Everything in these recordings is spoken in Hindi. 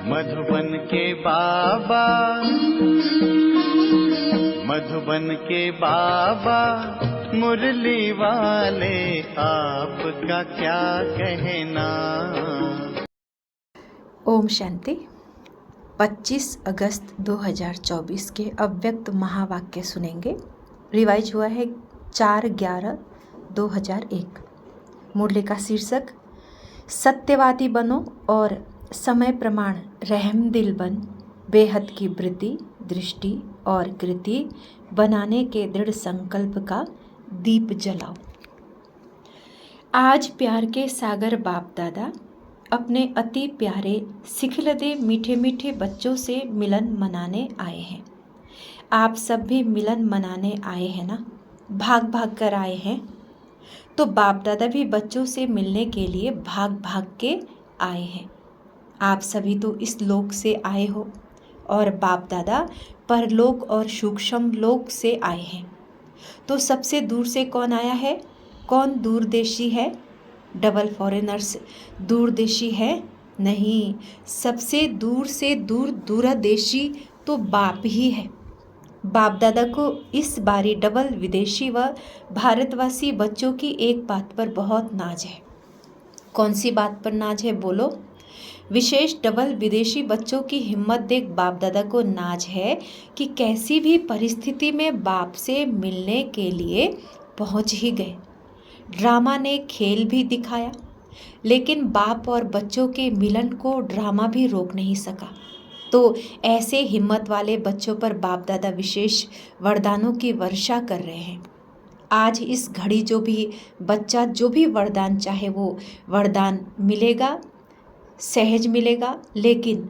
मधुबन के बाबा, मधुबन के बाबा मुरली वाले, आपका क्या कहना। ओम शांति। 25 अगस्त 2024 के अव्यक्त महावाक्य सुनेंगे। रिवाइज हुआ है 4/11/2001। मुरली का शीर्षक सत्यवादी बनो और समय प्रमाण रहमदिल बन, बेहद की वृत्ति, दृष्टि और कृति बनाने के दृढ़ संकल्प का दीप जलाओ। आज प्यार के सागर बाप दादा अपने अति प्यारे सिखलदे मीठे मीठे बच्चों से मिलन मनाने आए हैं। आप सब भी मिलन मनाने आए हैं ना, भाग भाग कर आए हैं। तो बाप दादा भी बच्चों से मिलने के लिए भाग भाग के आए हैं। आप सभी तो इस लोक से आए हो और बाप दादा परलोक और सूक्ष्म लोक से आए हैं। तो सबसे दूर से कौन आया है? कौन दूरदेशी है? डबल फॉरेनर्स दूरदेशी है? नहीं, सबसे दूर से दूर दूरदेशी तो बाप ही है। बाप दादा को इस बारी डबल विदेशी व भारतवासी बच्चों की एक बात पर बहुत नाज है। कौन सी बात पर नाज है बोलो? विशेष डबल विदेशी बच्चों की हिम्मत देख बाप दादा को नाज है कि कैसी भी परिस्थिति में बाप से मिलने के लिए पहुंच ही गए। ड्रामा ने खेल भी दिखाया, लेकिन बाप और बच्चों के मिलन को ड्रामा भी रोक नहीं सका। तो ऐसे हिम्मत वाले बच्चों पर बाप दादा विशेष वरदानों की वर्षा कर रहे हैं। आज इस घड़ी जो भी बच्चा जो भी वरदान चाहे वो वरदान मिलेगा, सहज मिलेगा। लेकिन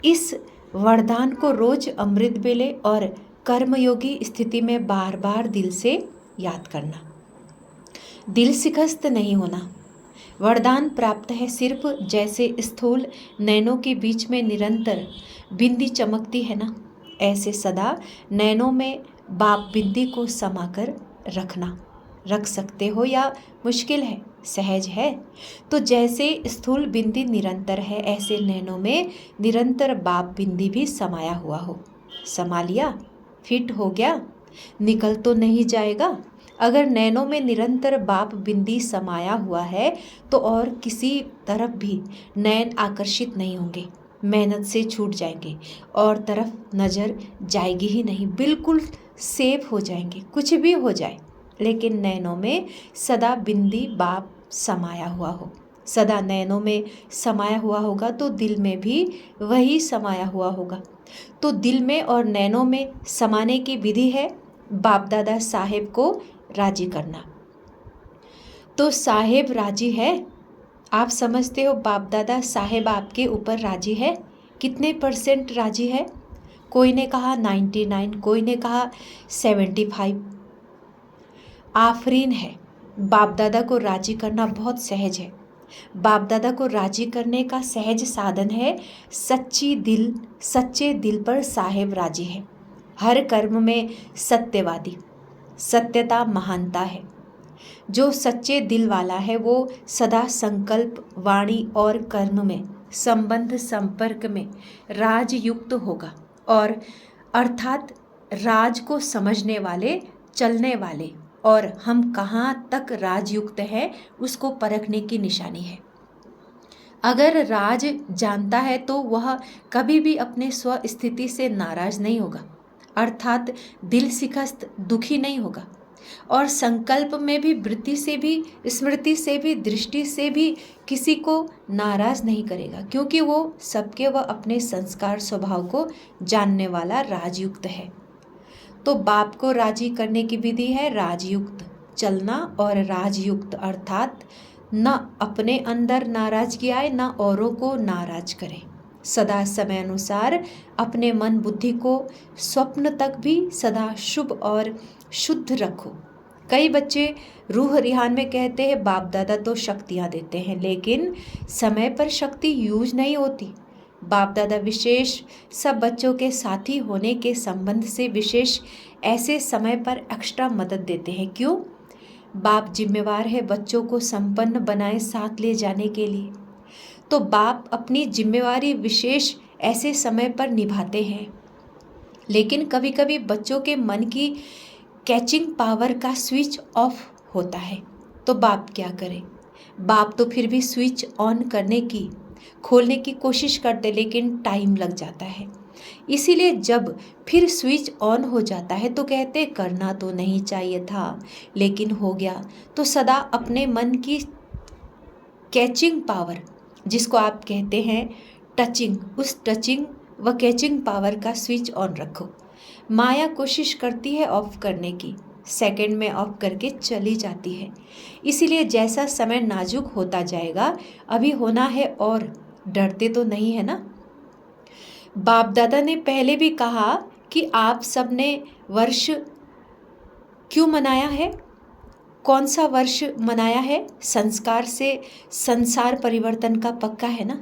इस वरदान को रोज अमृत बेले और कर्मयोगी स्थिति में बार बार दिल से याद करना, दिल शिकस्त नहीं होना। वरदान प्राप्त है सिर्फ जैसे स्थूल नैनों के बीच में निरंतर बिंदी चमकती है ना, ऐसे सदा नैनों में बाप बिंदी को समाकर रखना। रख सकते हो या मुश्किल है, सहज है? तो जैसे स्थूल बिंदी निरंतर है, ऐसे नैनों में निरंतर बाप बिंदी भी समाया हुआ हो। समा लिया? फिट हो गया? निकल तो नहीं जाएगा? अगर नैनों में निरंतर बाप बिंदी समाया हुआ है तो और किसी तरफ भी नैन आकर्षित नहीं होंगे, मेहनत से छूट जाएंगे और तरफ नज़र जाएगी ही नहीं, बिल्कुल सेफ हो जाएंगे, कुछ भी हो जाए। लेकिन नैनों में सदा बिंदी बाप समाया हुआ हो, सदा नैनों में समाया हुआ होगा तो दिल में भी वही समाया हुआ होगा। तो दिल में और नैनों में समाने की विधि है बाप दादा साहेब को राजी करना। तो साहेब राजी है? आप समझते हो बाप दादा साहेब आपके ऊपर राजी है? कितने % राजी है? कोई ने कहा 99, कोई ने कहा 75। आफरीन है। बाप दादा को राजी करना बहुत सहज है। बाप दादा को राजी करने का सहज साधन है सच्चे दिल पर साहेब राजी है। हर कर्म में सत्यवादी, सत्यता महानता है। जो सच्चे दिल वाला है वो सदा संकल्प, वाणी और कर्म में, संबंध संपर्क में राजयुक्त होगा और अर्थात राज को समझने वाले, चलने वाले और हम कहाँ तक राजयुक्त है उसको परखने की निशानी है। अगर राज जानता है तो वह कभी भी अपने स्व स्थिति से नाराज नहीं होगा, अर्थात दिल शिकस्त दुखी नहीं होगा और संकल्प में भी, वृत्ति से भी, स्मृति से भी, दृष्टि से भी किसी को नाराज नहीं करेगा, क्योंकि वो सबके व अपने संस्कार स्वभाव को जानने वाला राजयुक्त है। तो बाप को राजी करने की विधि है राजयुक्त चलना और राजयुक्त अर्थात न अपने अंदर नाराजगी आए, न औरों को नाराज करे। सदा समय अनुसार अपने मन बुद्धि को स्वप्न तक भी सदा शुभ और शुद्ध रखो। कई बच्चे रूह रिहान में कहते हैं बाप दादा तो शक्तियाँ देते हैं, लेकिन समय पर शक्ति यूज नहीं होती। बाप दादा विशेष सब बच्चों के साथी होने के संबंध से विशेष ऐसे समय पर एक्स्ट्रा मदद देते हैं। क्यों? बाप जिम्मेवार है बच्चों को संपन्न बनाए साथ ले जाने के लिए। तो बाप अपनी जिम्मेवारी विशेष ऐसे समय पर निभाते हैं। लेकिन कभी कभी बच्चों के मन की कैचिंग पावर का स्विच ऑफ होता है, तो बाप क्या करे? बाप तो फिर भी स्विच ऑन खोलने की कोशिश करते, लेकिन टाइम लग जाता है। इसीलिए जब फिर स्विच ऑन हो जाता है तो कहते करना तो नहीं चाहिए था, लेकिन हो गया। तो सदा अपने मन की कैचिंग पावर, जिसको आप कहते हैं टचिंग, उस टचिंग व कैचिंग पावर का स्विच ऑन रखो। माया कोशिश करती है ऑफ करने की, सेकंड में ऑफ करके चली जाती है। इसीलिए जैसा समय नाजुक होता जाएगा, अभी होना है और डरते तो नहीं है ना। बाप दादा ने पहले भी कहा कि आप सबने वर्ष क्यों मनाया है, कौन सा वर्ष मनाया है? संस्कार से संसार परिवर्तन का पक्का है ना,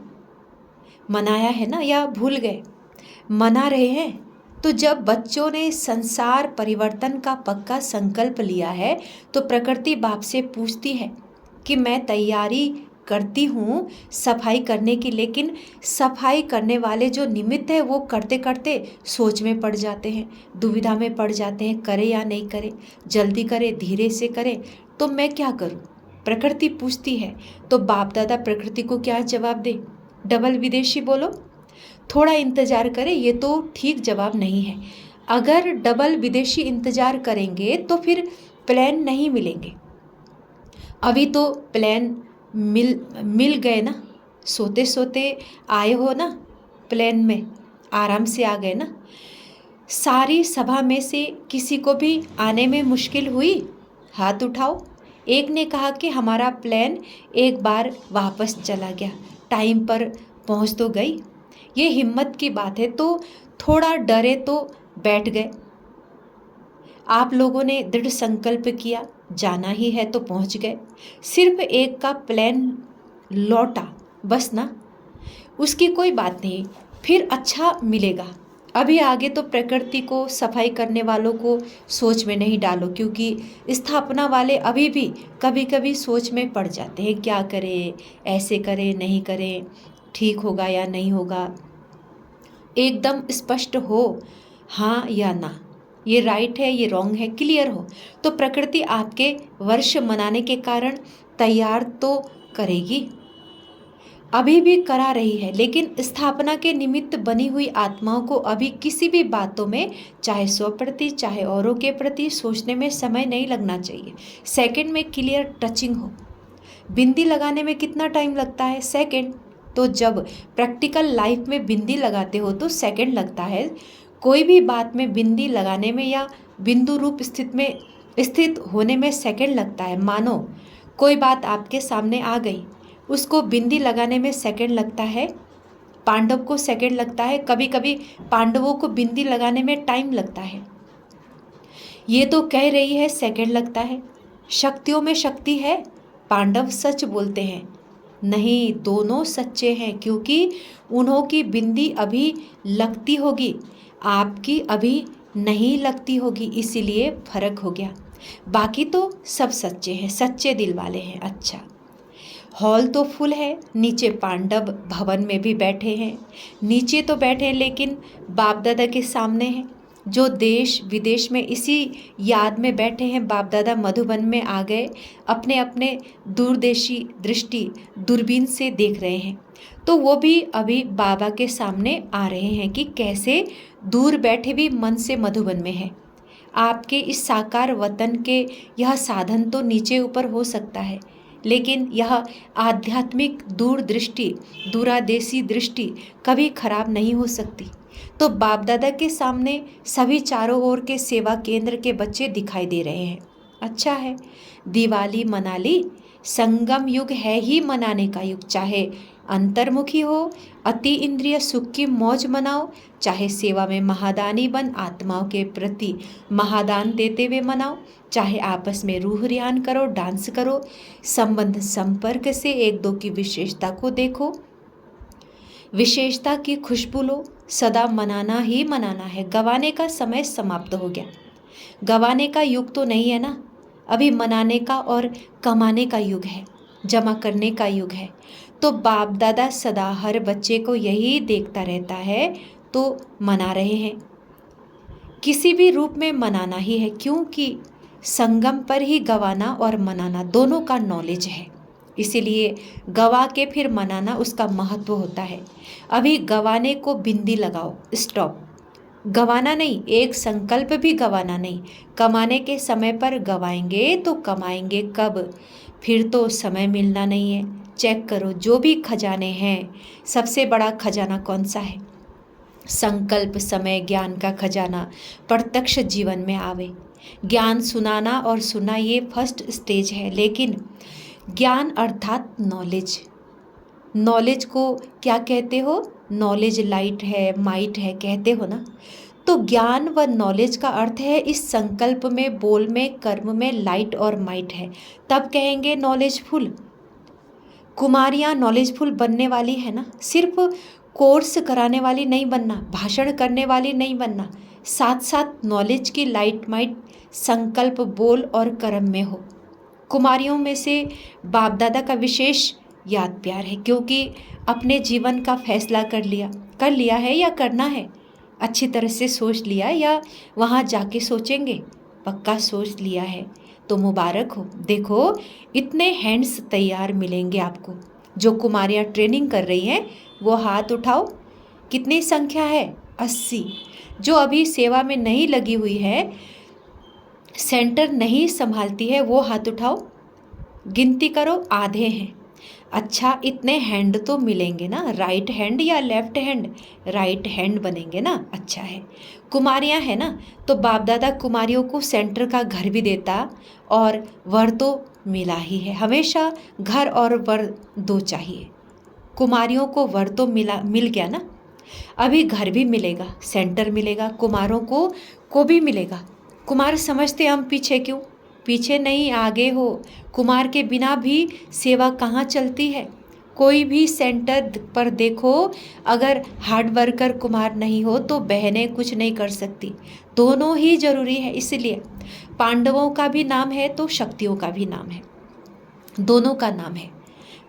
मनाया है ना, या भूल गए? मना रहे हैं। तो जब बच्चों ने संसार परिवर्तन का पक्का संकल्प लिया है, तो प्रकृति बाप से पूछती है कि मैं तैयारी करती हूँ सफाई करने की, लेकिन सफाई करने वाले जो निमित्त है वो करते करते सोच में पड़ जाते हैं, दुविधा में पड़ जाते हैं, करे या नहीं करे, जल्दी करे धीरे से करे, तो मैं क्या करूँ? प्रकृति पूछती है। तो बाप दादा प्रकृति को क्या जवाब दे? डबल विदेशी बोलो, थोड़ा इंतजार करें, ये तो ठीक जवाब नहीं है। अगर डबल विदेशी इंतजार करेंगे तो फिर प्लान नहीं मिलेंगे। अभी तो प्लान मिल गए ना, सोते सोते आए हो ना, प्लेन में आराम से आ गए ना। सारी सभा में से किसी को भी आने में मुश्किल हुई? हाथ उठाओ। एक ने कहा कि हमारा प्लान एक बार वापस चला गया, टाइम पर पहुंच तो गई। ये हिम्मत की बात है, तो थोड़ा डरे तो बैठ गए। आप लोगों ने दृढ़ संकल्प किया, जाना ही है तो पहुंच गए। सिर्फ एक का प्लान लौटा बस ना, उसकी कोई बात नहीं, फिर अच्छा मिलेगा। अभी आगे तो प्रकृति को, सफाई करने वालों को सोच में नहीं डालो, क्योंकि स्थापना वाले अभी भी कभी कभी सोच में पड़ जाते हैं, क्या करें, ऐसे करें नहीं करें, ठीक होगा या नहीं होगा। एकदम स्पष्ट हो, हाँ या ना, ये राइट है, ये रॉन्ग है, क्लियर हो, तो प्रकृति आपके वर्ष मनाने के कारण तैयार तो करेगी, अभी भी करा रही है। लेकिन स्थापना के निमित्त बनी हुई आत्माओं को अभी किसी भी बातों में, चाहे स्व प्रति चाहे औरों के प्रति, सोचने में समय नहीं लगना चाहिए। सेकंड में क्लियर टचिंग हो। बिंदी लगाने में कितना टाइम लगता है? सेकंड। तो जब प्रैक्टिकल लाइफ में बिंदी लगाते हो तो सेकंड लगता है। कोई भी बात में बिंदी लगाने में या बिंदु रूप स्थित होने में सेकंड लगता है। मानो कोई बात आपके सामने आ गई, उसको बिंदी लगाने में सेकंड लगता है, पांडव को सेकंड लगता है, कभी कभी पांडवों को बिंदी लगाने में टाइम लगता है। ये तो कह रही है सेकंड लगता है। शक्तियों में शक्ति है, पांडव सच बोलते हैं। नहीं, दोनों सच्चे हैं, क्योंकि उन्हों की बिंदी अभी लगती होगी, आपकी अभी नहीं लगती होगी, इसीलिए फर्क हो गया। बाकी तो सब सच्चे हैं, सच्चे दिल वाले हैं। अच्छा, हॉल तो फुल है, नीचे पांडव भवन में भी बैठे हैं। नीचे तो बैठे हैं, लेकिन बाप दादा के सामने हैं। जो देश विदेश में इसी याद में बैठे हैं, बाप दादा मधुबन में आ गए, अपने अपने दूरदेशी दृष्टि दूरबीन से देख रहे हैं। तो वो भी अभी बाबा के सामने आ रहे हैं कि कैसे दूर बैठे भी मन से मधुबन में है। आपके इस साकार वतन के यह साधन तो नीचे ऊपर हो सकता है, लेकिन यह आध्यात्मिक दूरदृष्टि, दूरादेशी दृष्टि कभी खराब नहीं हो सकती। तो बाप दादा के सामने सभी चारों ओर के सेवा केंद्र के बच्चे दिखाई दे रहे हैं। अच्छा है, दिवाली मना ली, संगम युग है ही मनाने का युग। चाहे अंतर्मुखी हो, अति इंद्रिय सुख की मौज मनाओ, चाहे सेवा में महादानी बन आत्माओं के प्रति महादान देते हुए मनाओ, चाहे आपस में रूह रियान करो, डांस करो, संबंध संपर्क से एक दो की विशेषता को देखो, विशेषता की खुशबू लो। सदा मनाना ही मनाना है। गवाने का समय समाप्त हो गया। गवाने का युग तो नहीं है ना, अभी मनाने का और कमाने का युग है, जमा करने का युग है। तो बाप दादा सदा हर बच्चे को यही देखता रहता है तो मना रहे हैं। किसी भी रूप में मनाना ही है, क्योंकि संगम पर ही गवाना और मनाना दोनों का नॉलेज है। इसीलिए गवा के फिर मनाना उसका महत्व होता है। अभी गवाने को बिंदी लगाओ, स्टॉप। गवाना नहीं, एक संकल्प भी गवाना नहीं। कमाने के समय पर गवाएंगे तो कमाएंगे कब? फिर तो समय मिलना नहीं है। चेक करो, जो भी खजाने हैं, सबसे बड़ा खजाना कौन सा है? संकल्प, समय, ज्ञान का खजाना प्रत्यक्ष जीवन में आवे। ज्ञान सुनाना और सुना ये फर्स्ट स्टेज है, लेकिन ज्ञान अर्थात नॉलेज। नॉलेज को क्या कहते हो? नॉलेज लाइट है, माइट है, कहते हो ना। तो ज्ञान व नॉलेज का अर्थ है इस संकल्प में, बोल में, कर्म में लाइट और माइट है, तब कहेंगे नॉलेजफुल। कुमारियाँ नॉलेजफुल बनने वाली है ना, सिर्फ कोर्स कराने वाली नहीं बनना, भाषण करने वाली नहीं बनना, साथ साथ नॉलेज की लाइट माइट संकल्प, बोल और कर्म में हो। कुमारियों में से बाप दादा का विशेष याद प्यार है, क्योंकि अपने जीवन का फैसला कर लिया है या करना है, अच्छी तरह से सोच लिया या वहाँ जाके सोचेंगे, पक्का सोच लिया है तो मुबारक हो। देखो इतने हैंड्स तैयार मिलेंगे आपको। जो कुमारियाँ ट्रेनिंग कर रही हैं वो हाथ उठाओ। कितनी संख्या है? 80। जो अभी सेवा में नहीं लगी हुई है, सेंटर नहीं संभालती है, वो हाथ उठाओ। गिनती करो, आधे हैं। अच्छा, इतने हैंड तो मिलेंगे ना, राइट हैंड या लेफ्ट हैंड? राइट हैंड बनेंगे ना, अच्छा है। कुमारियाँ हैं ना, तो बाप दादा कुमारियों को सेंटर का घर भी देता और वर तो मिला ही है। हमेशा घर और वर दो चाहिए। कुमारियों को वर तो मिल गया ना, अभी घर भी मिलेगा, सेंटर मिलेगा, कुमारों को भी मिलेगा। कुमार समझते हम पीछे क्यों? पीछे नहीं, आगे हो। कुमार के बिना भी सेवा कहाँ चलती है? कोई भी सेंटर पर देखो, अगर हार्ड वर्कर कुमार नहीं हो तो बहनें कुछ नहीं कर सकती। दोनों ही जरूरी है। इसलिए पांडवों का भी नाम है तो शक्तियों का भी नाम है, दोनों का नाम है।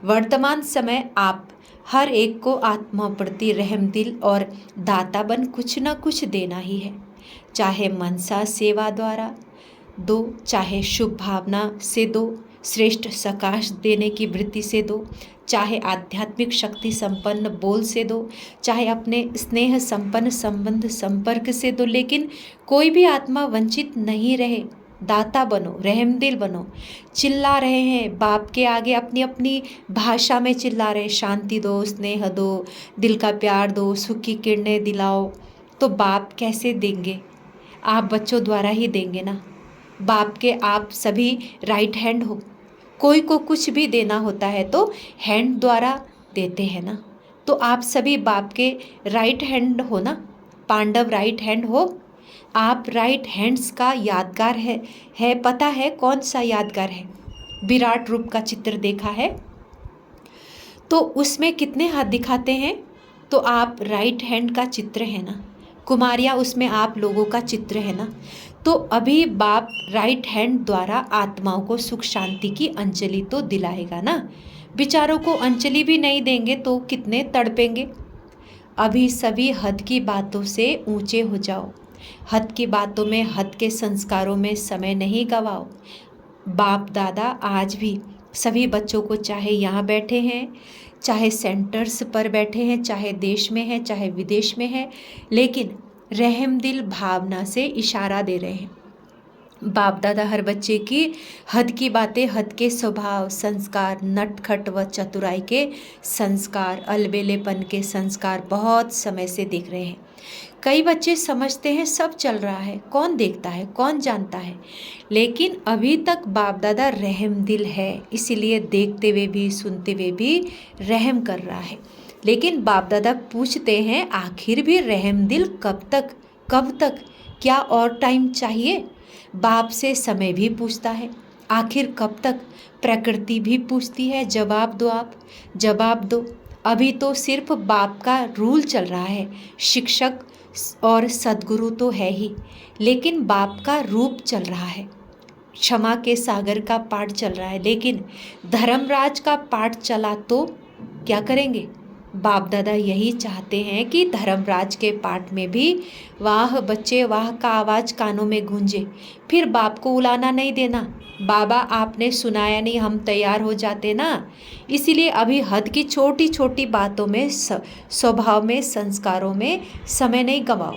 वर्तमान समय आप हर एक को आत्मा प्रति रहम दिल और दाता बन कुछ न कुछ देना ही है। चाहे मनसा सेवा द्वारा दो, चाहे शुभ भावना से दो, श्रेष्ठ सकाश देने की वृत्ति से दो, चाहे आध्यात्मिक शक्ति संपन्न बोल से दो, चाहे अपने स्नेह संपन्न संबंध संपर्क से दो, लेकिन कोई भी आत्मा वंचित नहीं रहे। दाता बनो, रहमदिल बनो। चिल्ला रहे हैं बाप के आगे, अपनी अपनी भाषा में चिल्ला रहे, शांति दो, स्नेह दो, दिल का प्यार दो, सुख की किरणें दिलाओ। तो बाप कैसे देंगे? आप बच्चों द्वारा ही देंगे ना। बाप के आप सभी राइट हैंड हो। कोई को कुछ भी देना होता है तो हैंड द्वारा देते हैं ना। तो आप सभी बाप के राइट हैंड हो ना। पांडव राइट हैंड हो। आप राइट हैंड्स का यादगार है पता है कौन सा यादगार है? विराट रूप का चित्र देखा है तो उसमें कितने हाथ दिखाते हैं? तो आप राइट हैंड का चित्र है ना। कुमारियाँ उसमें आप लोगों का चित्र है ना। तो अभी बाप राइट हैंड द्वारा आत्माओं को सुख शांति की अंजलि तो दिलाएगा ना। बेचारों को अंजलि भी नहीं देंगे तो कितने तड़पेंगे। अभी सभी हद की बातों से ऊंचे हो जाओ। हद की बातों में, हद के संस्कारों में समय नहीं गवाओ। बाप दादा आज भी सभी बच्चों को, चाहे यहाँ बैठे हैं, चाहे सेंटर्स पर बैठे हैं, चाहे देश में हैं, चाहे विदेश में हैं, लेकिन रहमदिल भावना से इशारा दे रहे हैं। बाप दादा हर बच्चे की हद की बातें, हद के स्वभाव, संस्कार, नटखट व चतुराई के संस्कार, अलबेलेपन के संस्कार बहुत समय से देख रहे हैं। कई बच्चे समझते हैं सब चल रहा है, कौन देखता है, कौन जानता है, लेकिन अभी तक बाप दादा रहमदिल है, इसीलिए देखते हुए भी, सुनते हुए भी रहम कर रहा है। लेकिन बाप दादा पूछते हैं आखिर भी रहमदिल कब तक, कब तक, क्या और टाइम चाहिए? बाप से समय भी पूछता है आखिर कब तक। प्रकृति भी पूछती है जवाब दो, आप जवाब दो। अभी तो सिर्फ बाप का रूल चल रहा है, शिक्षक और सद्गुरु तो है ही, लेकिन बाप का रूप चल रहा है। क्षमा के सागर का पाठ चल रहा है, लेकिन धर्मराज का पाठ चला तो क्या करेंगे? बाप दादा यही चाहते हैं कि धर्मराज के पाठ में भी वाह बच्चे वाह का आवाज़ कानों में गूंजे। फिर बाप को उलाना नहीं देना, बाबा आपने सुनाया नहीं, हम तैयार हो जाते ना। इसीलिए अभी हद की छोटी छोटी बातों में, स्वभाव में, संस्कारों में समय नहीं गंवाओ।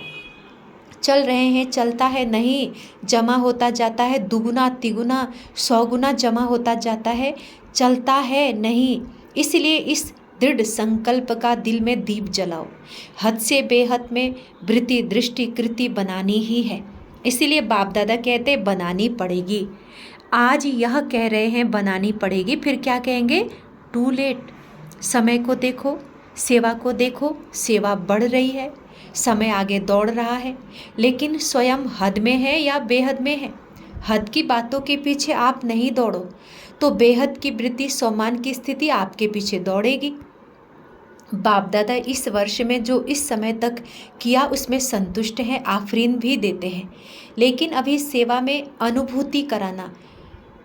चल रहे हैं, चलता है नहीं, जमा होता जाता है, दुगुना तिगुना 100 गुना जमा होता जाता है, चलता है नहीं। इसलिए इस दृढ़ संकल्प का दिल में दीप जलाओ। हद से बेहद में वृत्ति दृष्टि कृति बनानी ही है। इसीलिए बाप दादा कहते बनानी पड़ेगी। आज यह कह रहे हैं बनानी पड़ेगी, फिर क्या कहेंगे? Too late. समय को देखो, सेवा को देखो, सेवा बढ़ रही है, समय आगे दौड़ रहा है, लेकिन स्वयं हद में है या बेहद में है। हद की बातों के पीछे आप नहीं दौड़ो तो बेहद की वृत्ति सम्मान की स्थिति आपके पीछे दौड़ेगी। बाप दादा इस वर्ष में जो इस समय तक किया उसमें संतुष्ट हैं, आफरीन भी देते हैं। लेकिन अभी सेवा में अनुभूति कराना,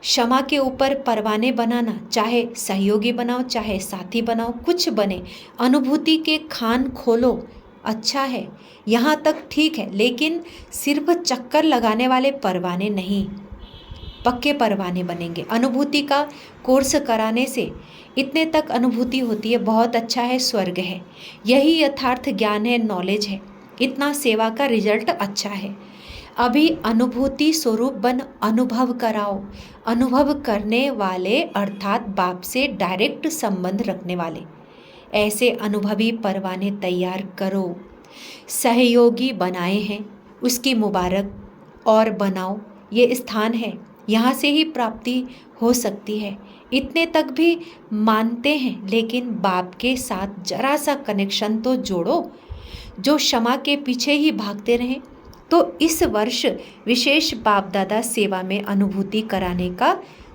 क्षमा के ऊपर परवाने बनाना, चाहे सहयोगी बनाओ चाहे साथी बनाओ, कुछ बने, अनुभूति के खान खोलो, अच्छा है, यहाँ तक ठीक है। लेकिन सिर्फ चक्कर लगाने वाले परवाने नहीं, पक्के परवाने बनेंगे। अनुभूति का कोर्स कराने से इतने तक अनुभूति होती है, बहुत अच्छा है, स्वर्ग है, यही यथार्थ ज्ञान है, नॉलेज है, इतना सेवा का रिजल्ट अच्छा है। अभी अनुभूति स्वरूप बन अनुभव कराओ। अनुभव करने वाले अर्थात बाप से डायरेक्ट संबंध रखने वाले, ऐसे अनुभवी परवाने तैयार करो। सहयोगी बनाए हैं, उसकी मुबारक और बनाओ। ये स्थान है, यहाँ से ही प्राप्ति हो सकती है, इतने तक भी मानते हैं। लेकिन बाप के साथ जरा सा कनेक्शन तो जोड़ो। जो क्षमा के पीछे ही भागते रहें, तो इस वर्ष विशेष बाप दादा सेवा में अनुभूति कराने का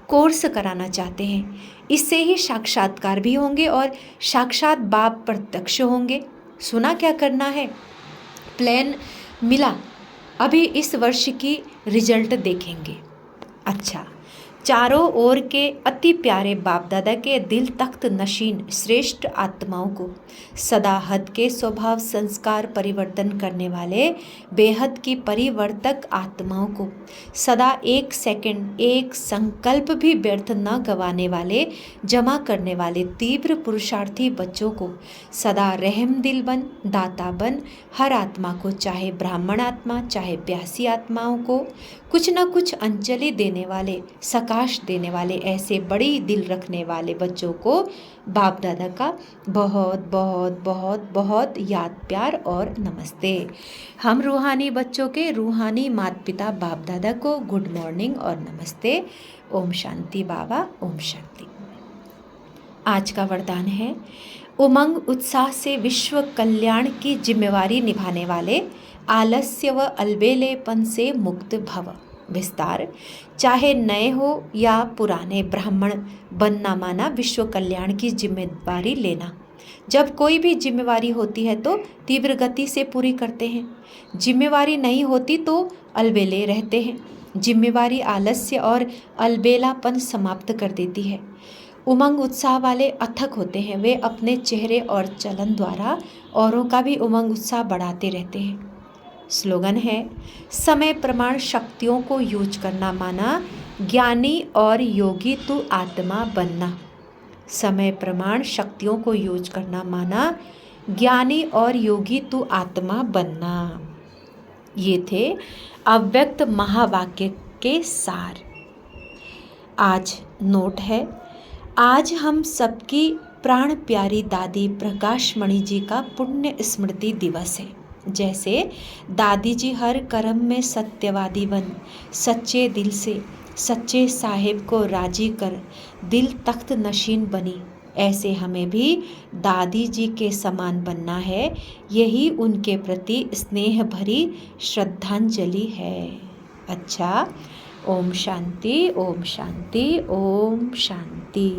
कोर्स कराना चाहते हैं। इससे ही साक्षात्कार भी होंगे और साक्षात बाप प्रत्यक्ष होंगे। सुना क्या करना है, प्लान मिला, अभी इस वर्ष की रिजल्ट देखेंगे। अच्छा, चारों ओर के अति प्यारे बाप दादा के दिल तख्त नशीन श्रेष्ठ आत्माओं को, सदा हद के स्वभाव संस्कार परिवर्तन करने वाले बेहद की परिवर्तक आत्माओं को, सदा एक सेकंड एक संकल्प भी व्यर्थ न गंवाने वाले जमा करने वाले तीव्र पुरुषार्थी बच्चों को, सदा रहम दिल बन, दाता बन, हर आत्मा को, चाहे ब्राह्मण आत्मा चाहे प्यासी आत्माओं को कुछ न कुछ अंजलि देने वाले, सकाश देने वाले, ऐसे बड़ी दिल रखने वाले बच्चों को बाप दादा का बहुत बहुत बहुत बहुत याद प्यार और नमस्ते। हम रूहानी बच्चों के रूहानी माता पिता बाप दादा को गुड मॉर्निंग और नमस्ते। ओम शांति बाबा, ओम शांति। आज का वरदान है, उमंग उत्साह से विश्व कल्याण की जिम्मेवारी निभाने वाले आलस्य व अलबेलेपन से मुक्त भव। विस्तार, चाहे नए हो या पुराने, ब्राह्मण बनना माना विश्व कल्याण की जिम्मेदारी लेना। जब कोई भी जिम्मेवारी होती है तो तीव्र गति से पूरी करते हैं, जिम्मेवारी नहीं होती तो अलबेले रहते हैं। जिम्मेवारी आलस्य और अलबेलापन समाप्त कर देती है। उमंग उत्साह वाले अथक होते हैं, वे अपने चेहरे और चलन द्वारा औरों का भी उमंग उत्साह बढ़ाते रहते हैं। स्लोगन है, समय प्रमाण शक्तियों को यूज करना माना ज्ञानी और योगी तू आत्मा बनना। समय प्रमाण शक्तियों को यूज करना माना ज्ञानी और योगी तू आत्मा बनना। ये थे अव्यक्त महावाक्य के सार। आज नोट है, आज हम सबकी प्राण प्यारी दादी प्रकाशमणि जी का पुण्य स्मृति दिवस है। जैसे दादी जी हर कर्म में सत्यवादी बन, सच्चे दिल से सच्चे साहिब को राजी कर दिल तख्त नशीन बनी, ऐसे हमें भी दादी जी के समान बनना है। यही उनके प्रति स्नेह भरी श्रद्धांजलि है। अच्छा, ओम शांति, ओम शांति, ओम शांति।